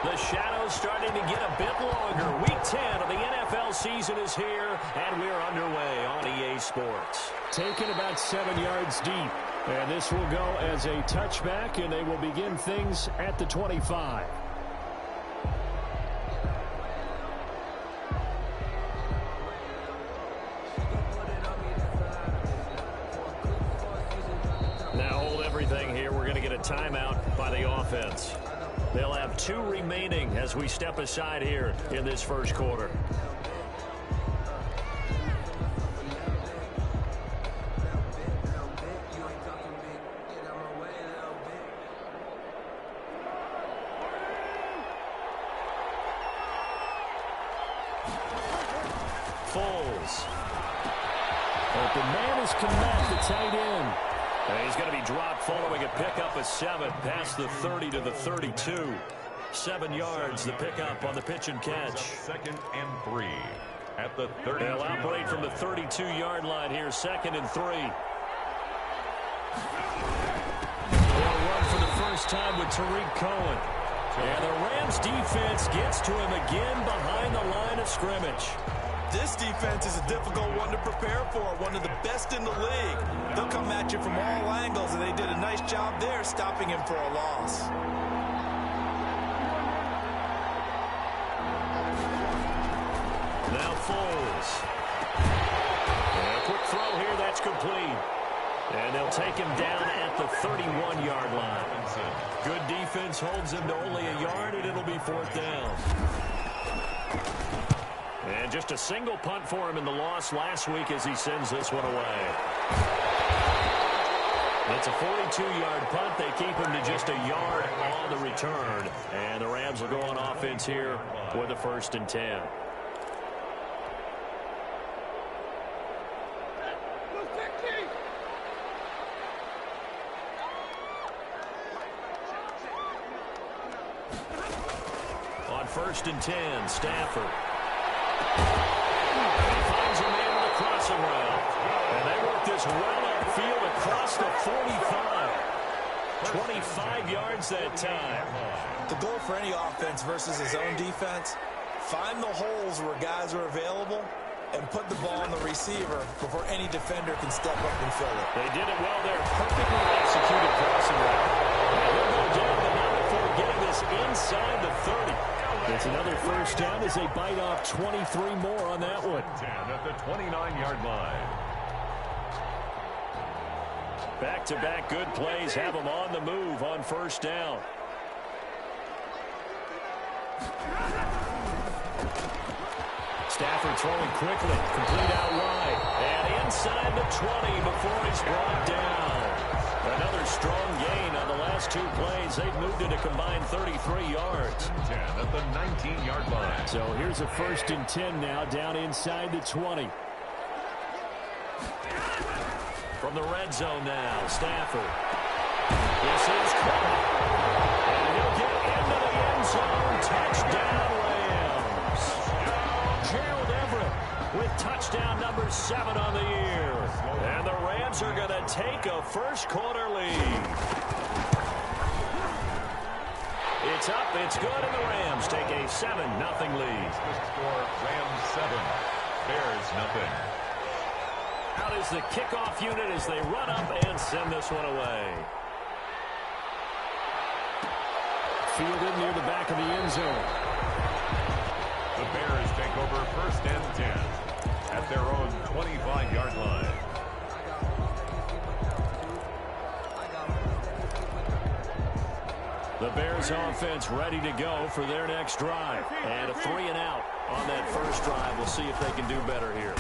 The shadow's starting to get a bit longer. Week 10 of the NFL season is here, and we're underway on EA Sports. Taken about 7 yards deep. And this will go as a touchback, and they will begin things at the 25. Now hold everything here. We're going to get a timeout by the offense. They'll have 2 remaining as we step aside here in this first quarter. Foles. Open man is Kmet, the tight end. And he's going to be dropped following a pickup of 7 past the 30 to the 32. 7 yards, the pickup on the pitch and catch. 2nd and 3 at the 30. They'll operate from the 32-yard line here, 2nd and 3. They'll run for the first time with Tariq Cohen. And the Rams defense gets to him again behind the line of scrimmage. This defense is a difficult one to prepare for, one of the best in the league. They'll come at you from all angles, and they did a nice job there stopping him for a loss. Now Foles. And a quick throw here, that's complete. And they'll take him down at the 31-yard line. Good defense holds him to only a yard, and it'll be 4th down. And just a single punt for him in the loss last week as he sends this one away. It's a 42-yard punt. They keep him to just a yard on the return. And the Rams will go on offense here with a 1st and 10. On 1st and 10, Stafford. He finds a man with a crossing route. And they work this well upfield across the 45. 25 yards that time. The goal for any offense versus his own defense, find the holes where guys are available and put the ball on the receiver before any defender can step up and fill it. They did it well there. Perfectly executed crossing route. And he'll go down, but not before getting this inside the 30. It's another first down as they bite off 23 more on that one. 10 at the 29-yard line. Back-to-back good plays have them on the move on 1st down. Stafford throwing quickly, complete out wide, and inside the 20 before he's brought down. Another strong gain on the last 2 plays. They've moved it a combined 33 yards. 10 at the 19-yard line. So here's a 1st and 10 now, down inside the 20. From the red zone now, Stafford. This is caught. And he'll get into the end zone. Touchdown, Rams. Gerald Everett with touchdown number 7 on the year. And the Rams are going to take a first quarter lead. It's up, it's good, and the Rams take a 7-0 lead. Score Rams 7, Bears nothing. Out is the kickoff unit as they run up and send this one away. Fielded near the back of the end zone. The Bears take over 1st and 10 at their own 25-yard line. The Bears offense ready to go for their next drive. And a 3 and out on that first drive. We'll see if they can do better here.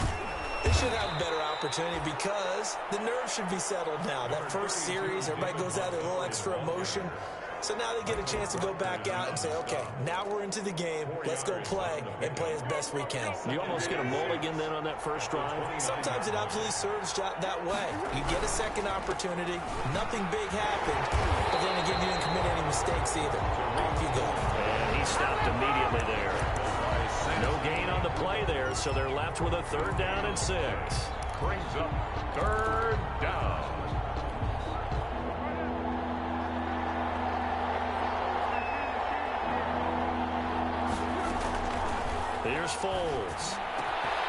They should have a better opportunity because the nerves should be settled now. That first series, everybody goes out with a little extra emotion. So now they get a chance to go back out and say, okay, now we're into the game. Let's go play and play as best we can. You almost get a mulligan then on that first drive? Sometimes it absolutely serves that way. You get a second opportunity. Nothing big happened. But then again, you didn't commit any mistakes either. Off you go. And he stopped immediately there. No gain on the play there, so they're left with a 3rd down and 6. Brings up 3rd down. Here's Foles.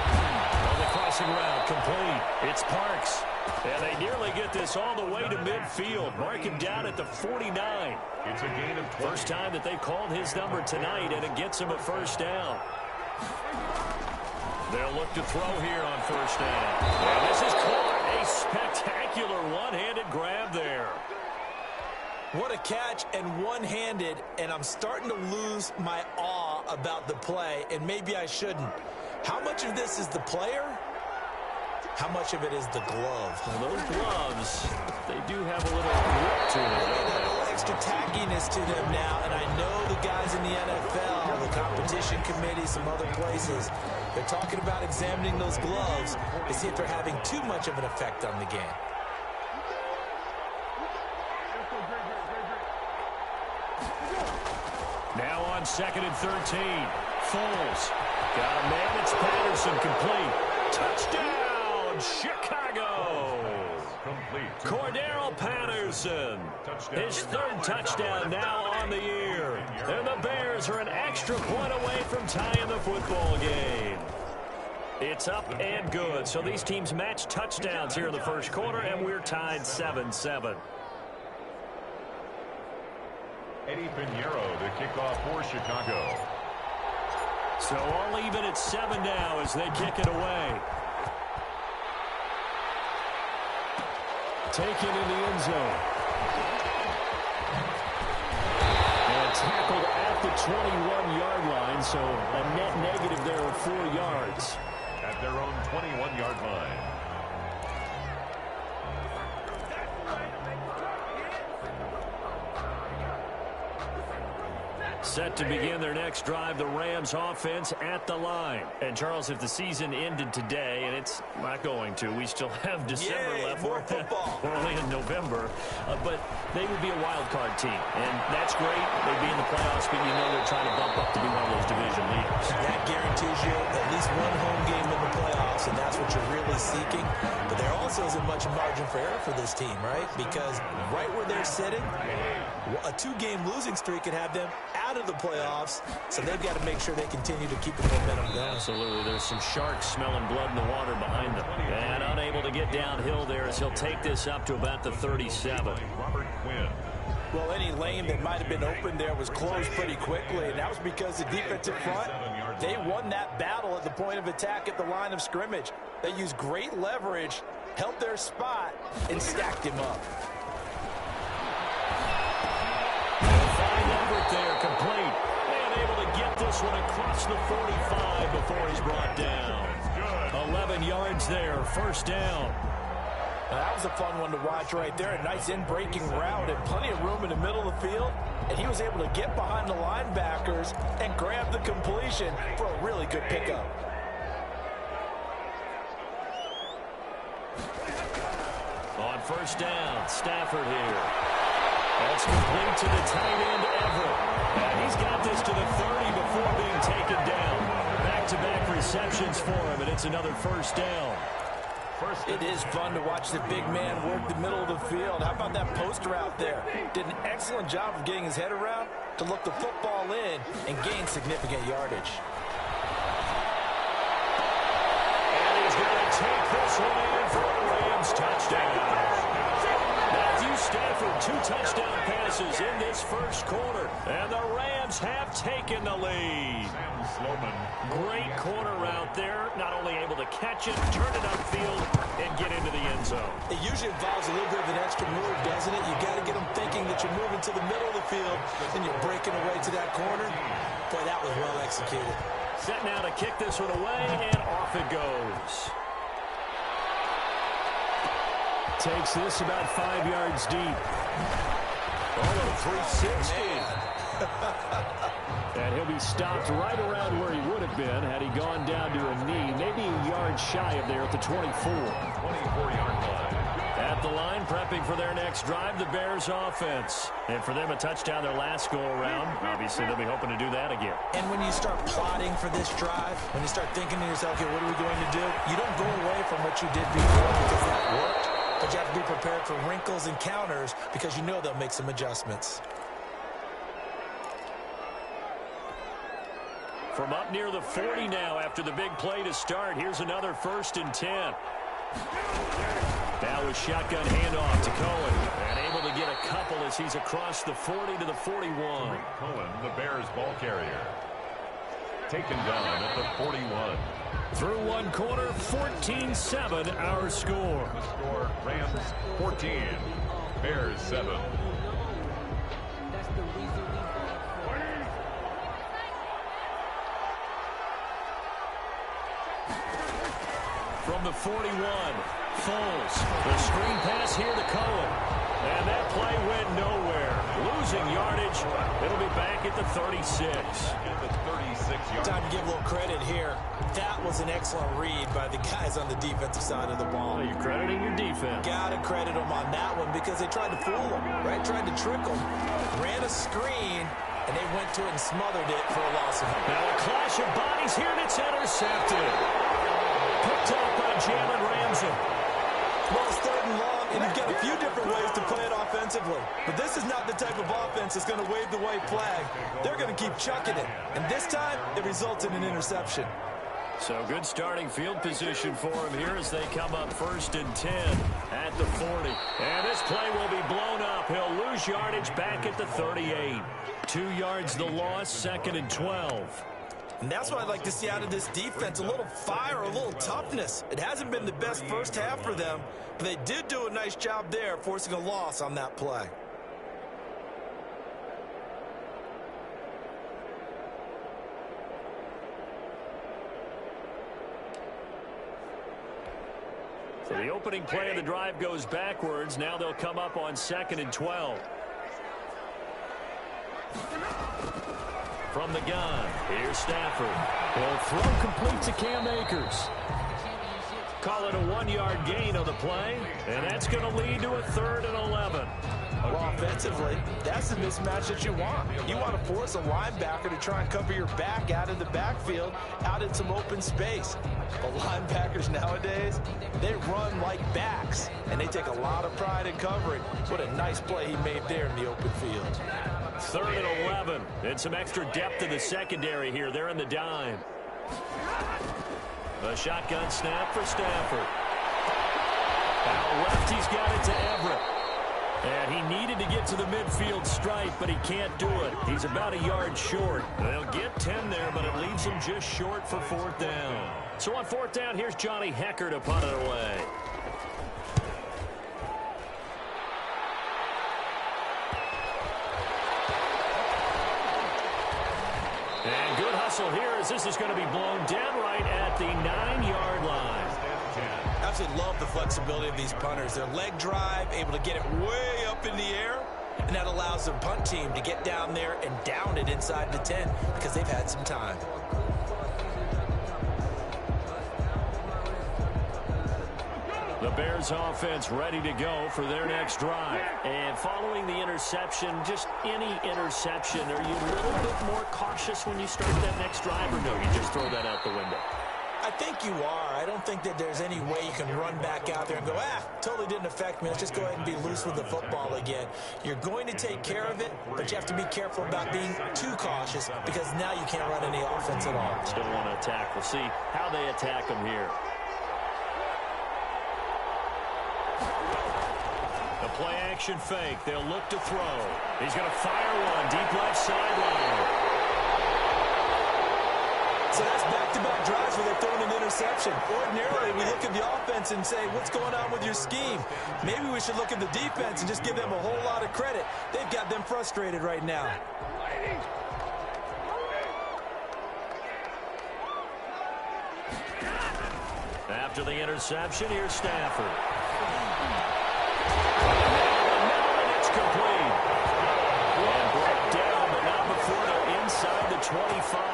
On the crossing route, complete. It's Parks. And they nearly get this all the way to midfield. Mark him down at the 49. It's a gain of 20. First time that they've called his number tonight, and it gets him a first down. They'll look to throw here on first down. And this is caught. A spectacular one-handed grab there. What a catch, and one-handed, and I'm starting to lose my awe about the play, and maybe I shouldn't. How much of this is the player? How much of it is the glove? Well, those gloves, they do have a little grip to them. A little extra tackiness to them now, and I know the guys in the NFL, the competition committee, some other places, they're talking about examining those gloves to see if they're having too much of an effect on the game. Now on 2nd and 13. Foles. Got a man. It's Patterson, complete. Touchdown, Chicago. Complete. Cordero Patterson. His third touchdown now on the year. And the Bears are an extra point away from tying the football game. It's up and good. So these teams match touchdowns here in the first quarter, and we're tied 7-7. Eddie Pinheiro to kick off for Chicago. So all even at 7 now as they kick it away. Taken in the end zone. And tackled at the 21-yard line, so a net negative there of 4 yards. At their own 21-yard line. Set to begin their next drive, the Rams offense at the line. And, Charles, if the season ended today, and it's not going to, we still have December left. More football. We're only in November. But they would be a wild card team. And that's great. They'd be in the playoffs, but you know they're trying to bump up to be one of those division leaders. That guarantees you at least one home game in the playoffs, and that's what you're really seeking. But there also isn't much margin for error for this team, right? Because right where they're sitting, a 2-game losing streak could have them out of the playoffs, so they've got to make sure they continue to keep the momentum going. Absolutely. There's some sharks smelling blood in the water behind them. And unable to get downhill there as he'll take this up to about the 37. Robert Quinn. Well, any lane that might have been open there was closed pretty quickly, and that was because the defensive front, they won that battle at the point of attack at the line of scrimmage. They used great leverage, held their spot, and stacked him up. There, complete, and able to get this one across the 45 before he's brought down. 11 yards there, first down. Now, that was a fun one to watch right there. A nice in-breaking route and plenty of room in the middle of the field, and he was able to get behind the linebackers and grab the completion for a really good pickup. On first down, Stafford here. That's complete to the tight end, Everett. And he's got this to the 30 before being taken down. Back-to-back receptions for him, and it's another first down. It is fun to watch the big man work the middle of the field. How about that post route there? Did an excellent job of getting his head around to look the football in and gain significant yardage. And he's going to take this one in for a Rams touchdown. Stafford, 2 touchdown passes in this first quarter, and the Rams have taken the lead. Sam Sloman. Great corner route there, not only able to catch it, turn it upfield, and get into the end zone. It usually involves a little bit of an extra move, doesn't it? You got to get them thinking that you're moving to the middle of the field, and you're breaking away to that corner. Boy, that was well executed. Set now to kick this one away, and off it goes. Takes this about 5 yards deep. Oh, 360. And he'll be stopped right around where he would have been had he gone down to a knee, maybe a yard shy of there at the 24. 24-yard line. At the line, prepping for their next drive, the Bears offense. And for them, a touchdown their last go-around. Obviously, they'll be hoping to do that again. And when you start plotting for this drive, when you start thinking to yourself, okay, what are we going to do? You don't go away from what you did before because that worked. But you have to be prepared for wrinkles and counters because you know they'll make some adjustments. From up near the 40 now after the big play to start. Here's another 1st and 10. Now a shotgun handoff to Cohen. And able to get a couple as he's across the 40 to the 41. Cohen, the Bears ball carrier. Taken down at the 41. Through one quarter, 14-7 our score. Score, Rams 14, Bears 7. From the 41, Foles. The screen pass here to Cohen. And that play went nowhere. Losing yardage. It'll be back at the 36. Time to give a little credit here. That was an excellent read by the guys on the defensive side of the ball. Well, you're crediting your defense. Gotta credit them on that one because they tried to fool them, right? Tried to trick them. Ran a screen, and they went to it and smothered it for a loss of. Now a clash of bodies here, and it's intercepted. Picked up by Jalen Ramsey. Well, it's 3rd and long, and you've got a few different ways to play it offensively. But this is not the type of offense that's going to wave the white flag. They're going to keep chucking it. And this time, it results in an interception. So good starting field position for him here as they come up 1st and 10 at the 40. And this play will be blown up. He'll lose yardage back at the 38. 2 yards the loss, 2nd and 12. And that's what I'd like to see out of this defense, a little fire, a little toughness. It hasn't been the best first half for them, but they did do a nice job there, forcing a loss on that play. So the opening play of the drive goes backwards. Now they'll come up on 2nd and 12. From the gun, here's Stafford. He'll throw complete to Cam Akers. Call it a 1-yard gain on the play, and that's going to lead to a 3rd and 11. Well, offensively, that's the mismatch that you want. You want to force a linebacker to try and cover your back out of the backfield, out in some open space. But linebackers nowadays, they run like backs, and they take a lot of pride in covering. What a nice play he made there in the open field. 3rd and 11, and some extra depth in the secondary here. They're in the dime. A shotgun snap for Stafford. Out left, he's got it to Everett. And he needed to get to the midfield stripe, but he can't do it. He's about a yard short. They'll get 10 there, but it leaves him just short for 4th down. So on 4th down, here's Johnny Hecker to punt it away. And good hustle here as this is going to be blown down right at the 9-yard line. Absolutely love the flexibility of these punters. Their leg drive, able to get it way up in the air, and that allows their punt team to get down there and down it inside the 10 because they've had some time. The Bears offense ready to go for their next drive. And following the interception, just any interception, are you a little bit more cautious when you start that next drive, or no, you just throw that out the window? I think you are. I don't think that there's any way you can run back out there and go, totally didn't affect me. Let's just go ahead and be loose with the football again. You're going to take care of it, but you have to be careful about being too cautious because now you can't run any offense at all. Still want to attack. We'll see how they attack them here. The play action fake. They'll look to throw. He's going to fire one deep left sideline. So that's back-to-back drives where they're throwing an interception. Ordinarily, we look at the offense and say, what's going on with your scheme? Maybe we should look at the defense and just give them a whole lot of credit. They've got them frustrated right now. After the interception, here's Stafford. It's complete. And brought down, but not before they're inside the 25.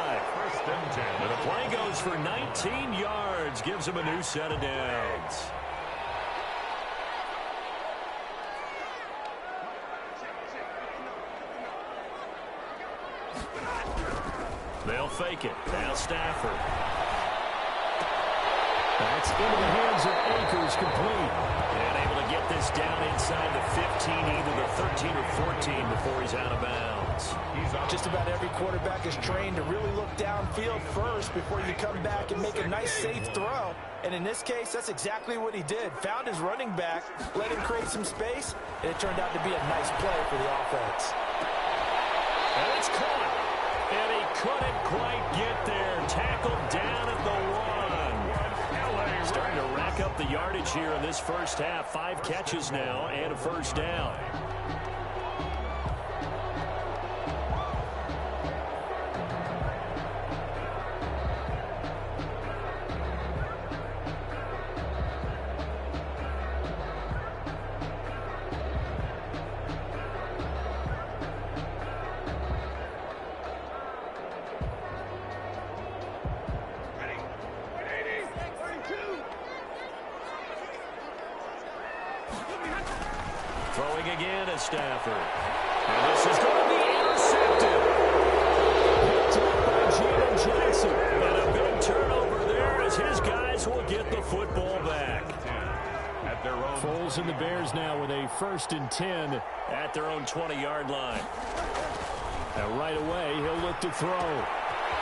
And the play goes for 19 yards. Gives him a new set of downs. They'll fake it. Now Stafford. That's into the hands of Akers, complete. And able to get this down inside the either the 13 or 14 before he's out of bounds. Just about every quarterback is trained to really look downfield first before you come back and make a nice, safe throw. And in this case, that's exactly what he did. Found his running back, let him create some space, and it turned out to be a nice play for the offense. And it's caught. And he couldn't quite get there. Tackled down at the 1. Starting to rack up the yardage here in this first half. 5 catches now and a first down. Throwing again at Stafford. And this is going to be intercepted. Picked up by Jalen Jackson. And a big turnover there as his guys will get the football back. Foles and the Bears now with a 1st and 10 at their own 20-yard line. And right away, he'll look to throw.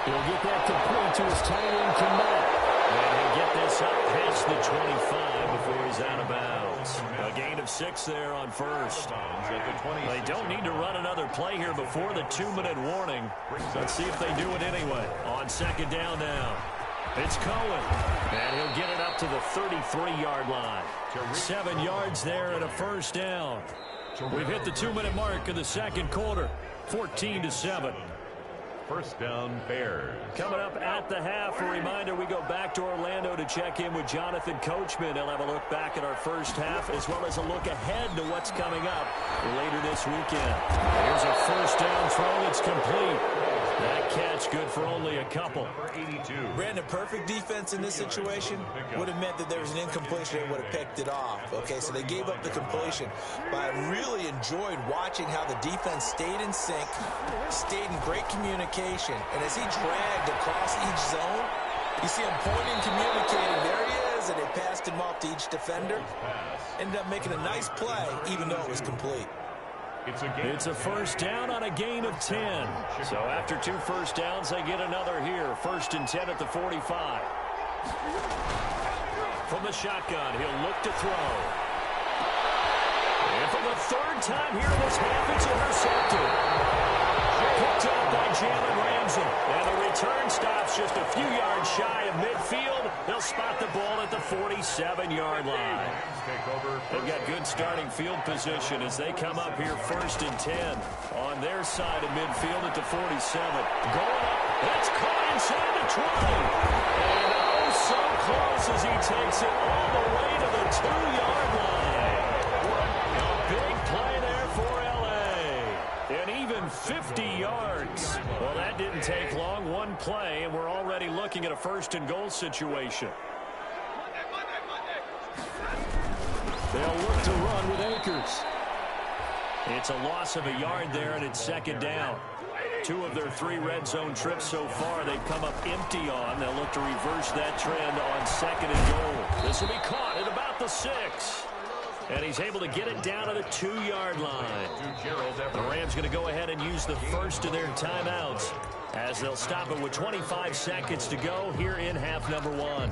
He'll get that complete to his tight end, Kmet. And he'll get this up past the 25 before he's out of bounds. A gain of 6 there on first. They don't need to run another play here before the 2-minute warning. Let's see if they do it anyway. On 2nd down now. It's Cohen. And he'll get it up to the 33-yard line. 7 yards there and a first down. We've hit the 2-minute mark in the second quarter. 14-7. First down, Bears. Coming up at the half, a reminder, we go back to Orlando to check in with Jonathan Coachman. He'll have a look back at our first half as well as a look ahead to what's coming up later this weekend. Here's a first down throw that's complete. That catch good for only a couple. Brandon, perfect defense in this situation would have meant that there was an incompletion. They would have picked it off. Okay, so they gave up the completion. But I really enjoyed watching how the defense stayed in sync, stayed in great communication. And as he dragged across each zone, you see him pointing, communicating. There he is, and they passed him off to each defender. Ended up making a nice play, even though it was complete. It's a first down on a gain of 10. So after 2 first downs, they get another here. 1st and 10 at the 45. From the shotgun, he'll look to throw. And for the 3rd time here in this half, it's intercepted. Picked up by Jalen Ramsey. And the return stops just a few yards shy of midfield. They'll spot the ball at the 47-yard line. They've got good starting field position as they come up here 1st and 10 on their side of midfield at the 47. Going up, it's caught inside the 20. And oh, so close as he takes it all the way to the 2-yard line. A big play there for L.A. And even 50 yards. Well, that didn't take long. 1 play, and we're already looking at a 1st and goal situation. They'll look to run with Akers. It's a loss of a yard there, and it's 2nd down. 2 of their 3 red zone trips so far, they've come up empty on. They'll look to reverse that trend on 2nd and goal. This will be caught at about the 6. And he's able to get it down to the 2-yard line. The Rams going to go ahead and use the first of their timeouts as they'll stop it with 25 seconds to go here in half number 1.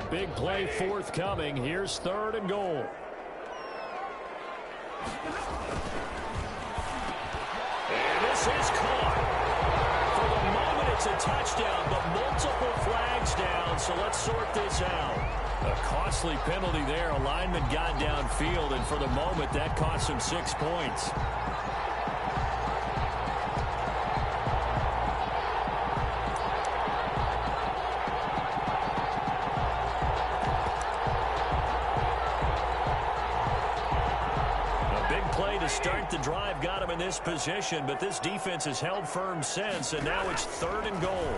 Big play forthcoming. Here's 3rd and goal. And this is caught. For the moment, it's a touchdown, but multiple flags down, so let's sort this out. A costly penalty there. A lineman got downfield, and for the moment, that cost him 6 points. Start the drive, got him in this position, but this defense has held firm since, and now it's 3rd and goal.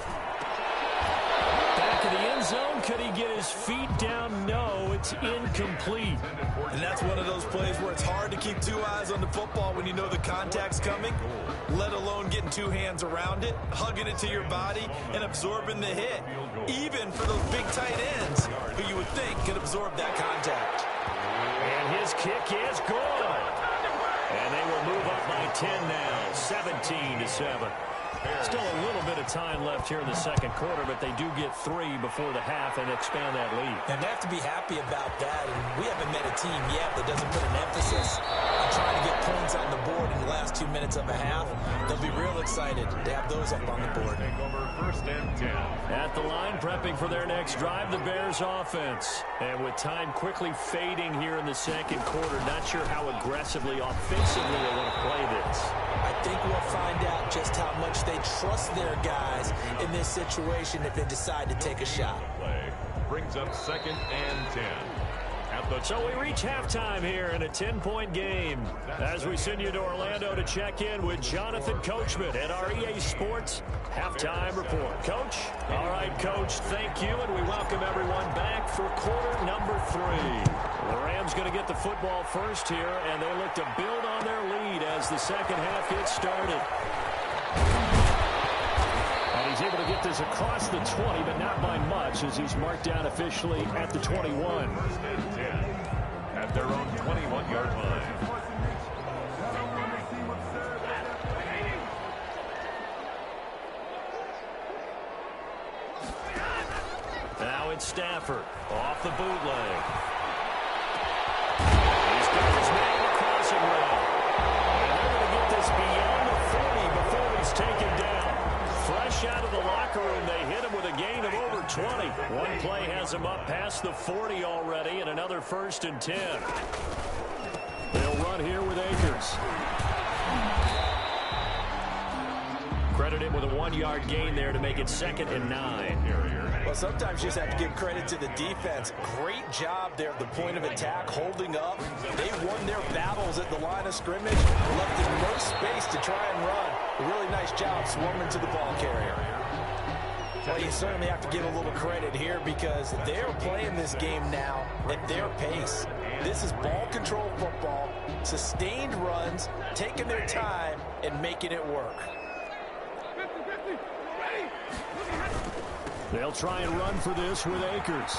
Back in the end zone, could he get his feet down? No. It's incomplete. And that's one of those plays where it's hard to keep two eyes on the football when you know the contact's coming, let alone getting two hands around it, hugging it to your body, and absorbing the hit, even for those big tight ends who you would think could absorb that contact. And his kick is good. And they will move up by 10 now, 17-7. Still a little bit of time left here in the second quarter, but they do get 3 before the half and expand that lead. And they have to be happy about that. And we haven't met a team yet that doesn't put an emphasis on trying to get points on the board in the last 2 minutes of a half. They'll be real excited to have those up on the board. Over first and 10. At the line, prepping for their next drive, the Bears offense. And with time quickly fading here in the second quarter, not sure how aggressively, offensively they want to play this. I think we'll find out just how much they trust their guys in this situation if they decide to take a shot. Play brings up second and 10. So we reach halftime here in a 10-point game as we send you to Orlando to check in with Jonathan Coachman at our EA Sports Halftime Report. Coach? All right, Coach, thank you, and we welcome everyone back for quarter number 3. The Rams going to get the football first here, and they look to build on their lead as the second half gets started. And he's able to get this across the 20, but not by much, as he's marked down officially at the 21. First and 10 at their own 21-yard line. Now it's Stafford off the bootleg. He's got his man in the crossing route. And they're going to get this beyond the 40 before he's taken down. Fresh out of the locker room, they hit him with a gain of over 20. One play has him up past the 40 already, and another first and 10. They'll run here with Akers. Credit him with a 1-yard gain there to make it 2nd and 9. Well, sometimes you just have to give credit to the defense. Great job there at the point of attack, holding up. They won their battles at the line of scrimmage, left them no space to try and run. A really nice job swarming to the ball carrier. Well, you certainly have to give a little credit here because they're playing this game now at their pace. This is ball control football, sustained runs, taking their time, and making it work. They'll try and run for this with Akers.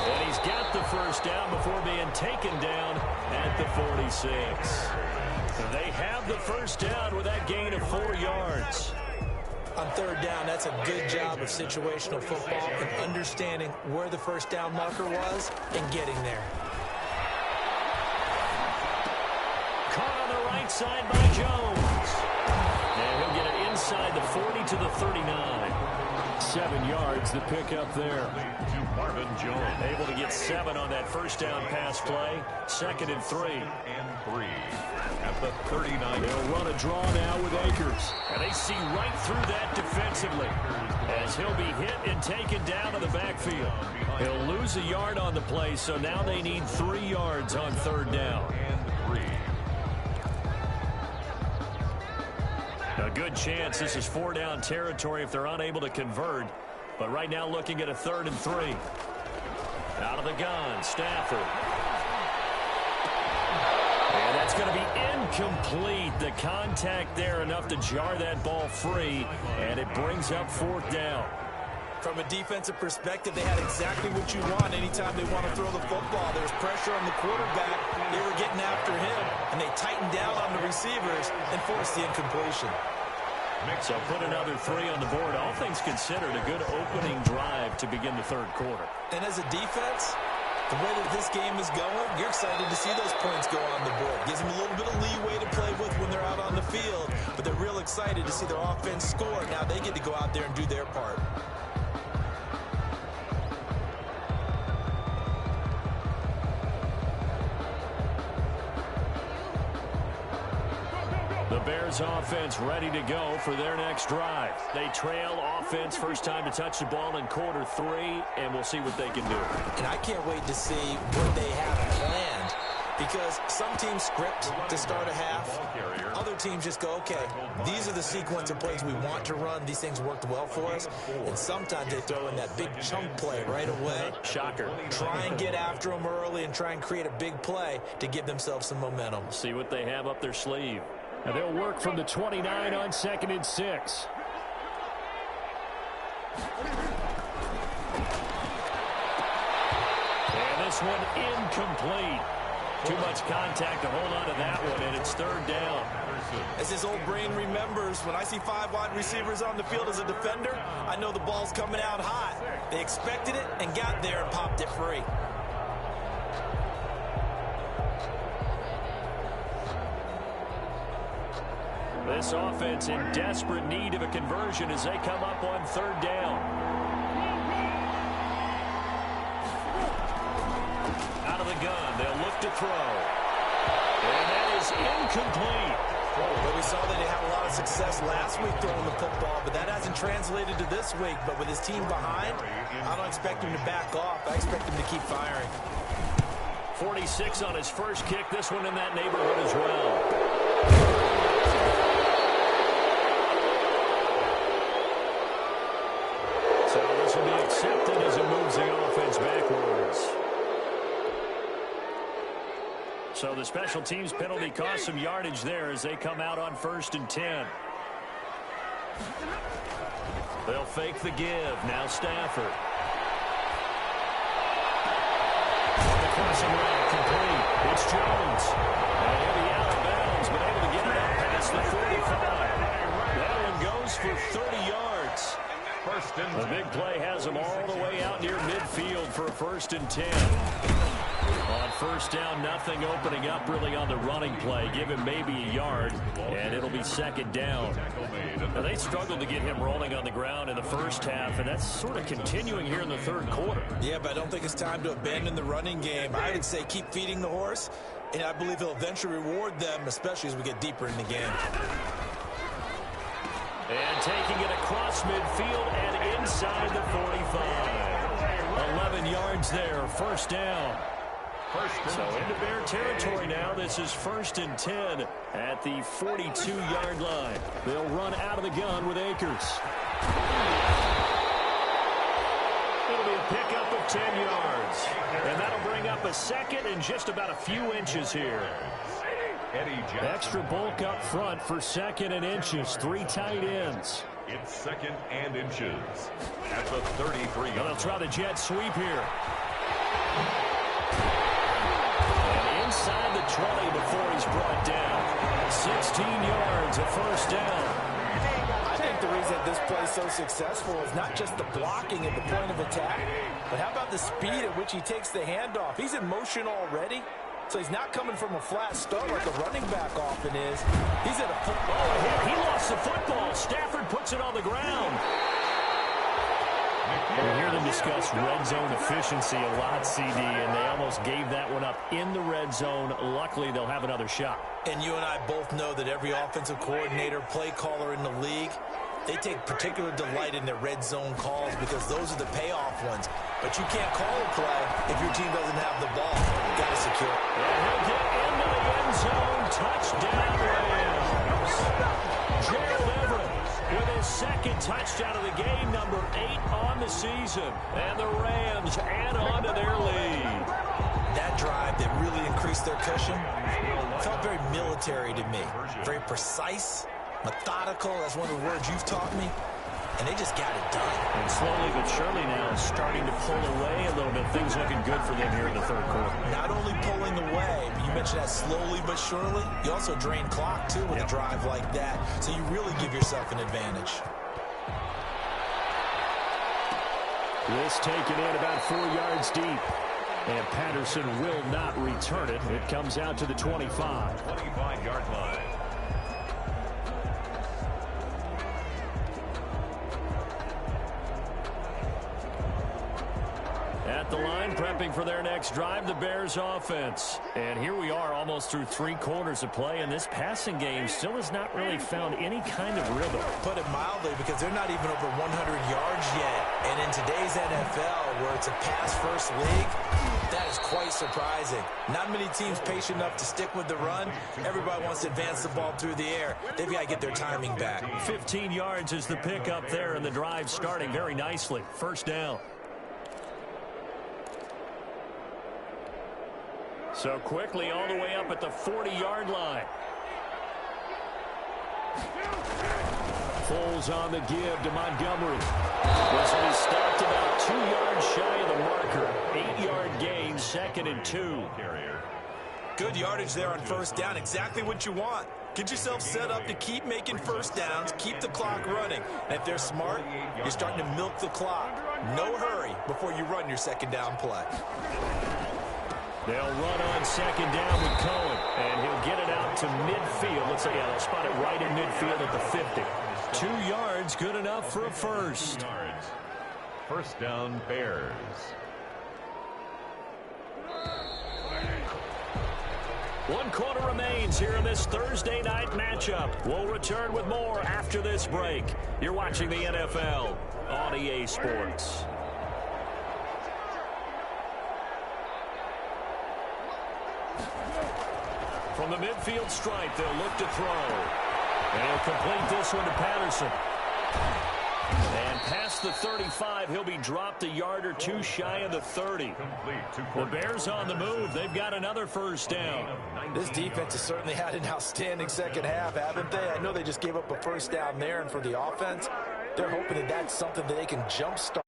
And he's got the first down before being taken down at the 46. They have the first down with that gain of 4 yards. On third down, that's a good job of situational football and understanding where the first down marker was and getting there. Caught on the right side by Jones. And he'll get it inside the 40 to the 39. 7 yards the pickup there. To Marvin Jones. Able to get 7 on that first down pass play. 2nd and 3. And 3 at the 39. They'll run a draw now with Akers. And they see right through that defensively as he'll be hit and taken down in the backfield. He'll lose a yard on the play, so now they need 3 yards on third down. And 3. A good chance this is 4-down territory if they're unable to convert. But right now looking at a 3rd and 3. Out of the gun, Stafford. And that's going to be incomplete. The contact there enough to jar that ball free. And it brings up 4th down. From a defensive perspective, they had exactly what you want anytime they want to throw the football. There's pressure on the quarterback. They were getting after him, and they tightened down on the receivers and forced the incompletion. So put another 3 on the board. All things considered, a good opening drive to begin the third quarter. And as a defense, the way that this game is going, you're excited to see those points go on the board. Gives them a little bit of leeway to play with when they're out on the field, but they're real excited to see their offense score. Now they get to go out there and do their part. The Bears offense ready to go for their next drive. They trail offense, first time to touch the ball in quarter 3, and we'll see what they can do. And I can't wait to see what they have planned Because some teams script to start a half. Other teams just go, okay, these are the sequence of plays we want to run. These things worked well for us. And sometimes they throw in that big chunk play right away. Shocker. Try and get after them early and try and create a big play to give themselves some momentum. See what they have up their sleeve. And they'll work from the 29 on 2nd and 6. And this one incomplete. Too much contact to hold on to that one, and it's 3rd down. As his old brain remembers, when I see 5 wide receivers on the field as a defender, I know the ball's coming out hot. They expected it and got there and popped it free. This offense in desperate need of a conversion as they come up on 3rd down. Out of the gun, they'll look to throw. And that is incomplete. But we saw that they had a lot of success last week throwing the football, but that hasn't translated to this week. But with his team behind, I don't expect him to back off. I expect him to keep firing. 46 on his first kick. This one in that neighborhood as well. So this will be accepted as it moves the offense backwards. So the special teams penalty cost some yardage there as they come out on 1st and 10. They'll fake the give. Now Stafford. On the crossing route, complete. It's Jones. And he'll be out of bounds, but able to get it up past the 45. That one goes for 30 yards. The big play has them all the way out near midfield for a 1st and 10. On 1st down, nothing opening up really on the running play. Give him maybe a yard, and it'll be 2nd down. Now, they struggled to get him rolling on the ground in the first half, and that's sort of continuing here in the 3rd quarter. Yeah, but I don't think it's time to abandon the running game. I would say keep feeding the horse, and I believe he'll eventually reward them, especially as we get deeper in the game. And taking it across midfield and inside the 45. 11 yards there, 1st down. So into Bear territory now. This is 1st and 10 at the 42-yard line. They'll run out of the gun with Akers. It'll be a pickup of 10 yards. And that'll bring up a 2nd and just about a few inches here. Extra bulk up front for 2nd and inches. 3 tight ends. It's 2nd and inches at the 33. They'll try the jet sweep here. Inside the 20 before he's brought down. 16 yards, a 1st down. I think the reason this play is so successful is not just the blocking at the point of attack, but how about the speed at which he takes the handoff? He's in motion already, so he's not coming from a flat start like a running back often is. He's at a football. He lost the football. Stafford puts it on the ground. We hear them discuss red zone efficiency a lot, CD, and they almost gave that one up in the red zone. Luckily, they'll have another shot. And you and I both know that every offensive coordinator, play caller in the league, they take particular delight in their red zone calls because those are the payoff ones. But you can't call a play if your team doesn't have the ball. You got to secure it. And he'll get into the end zone. Touchdown, Rams. Gerald Everett with his 2nd touchdown of the game, number 8 on the season. And the Rams add on to their lead. That drive that really increased their cushion felt very military to me. Very precise, methodical. That's one of the words you've taught me. And they just got it done. And slowly but surely now starting to pull away a little bit. Things looking good for them here in the 3rd quarter. Not only pulling away, but you mentioned that slowly but surely. You also drain clock, too, with a drive like that. So you really give yourself an advantage. This taken in about 4 yards deep. And Patterson will not return it. It comes out to the 25. 25-yard line. At the line, prepping for their next drive, the Bears offense. And here we are almost through 3 quarters of play, and this passing game still has not really found any kind of rhythm. Put it mildly, because they're not even over 100 yards yet. And In today's NFL, where it's a pass-first league, that is quite surprising. Not many teams patient enough to stick with the run. Everybody wants to advance the ball through the air. They've got to get their timing back. 15 yards is the pick up there, and the drive starting very nicely. First down. So quickly all the way up at the 40-yard line. Foles on the give to Montgomery. This one is stopped about 2 yards shy of the marker. 8-yard gain, 2nd and 2. Good yardage there on first down. Exactly what you want. Get yourself set up to keep making first downs, keep the clock running. And if they're smart, you're starting to milk the clock. No hurry before you run your second down play. They'll run on second down with Cohen, and he'll get it out to midfield. Let's say, yeah, they'll spot it right in midfield at the 50. 2 yards, good enough for a first. First down, Bears. One quarter remains here in this Thursday night matchup. We'll return with more after this break. You're watching the NFL on EA Sports. From the midfield stripe, they'll look to throw. And he'll complete this one to Patterson. And past the 35, he'll be dropped a yard or two shy of the 30. The Bears on the move. They've got another first down. This defense has certainly had an outstanding second half, haven't they? I know they just gave up a first down there, and for the offense, they're hoping that that's something that they can jumpstart.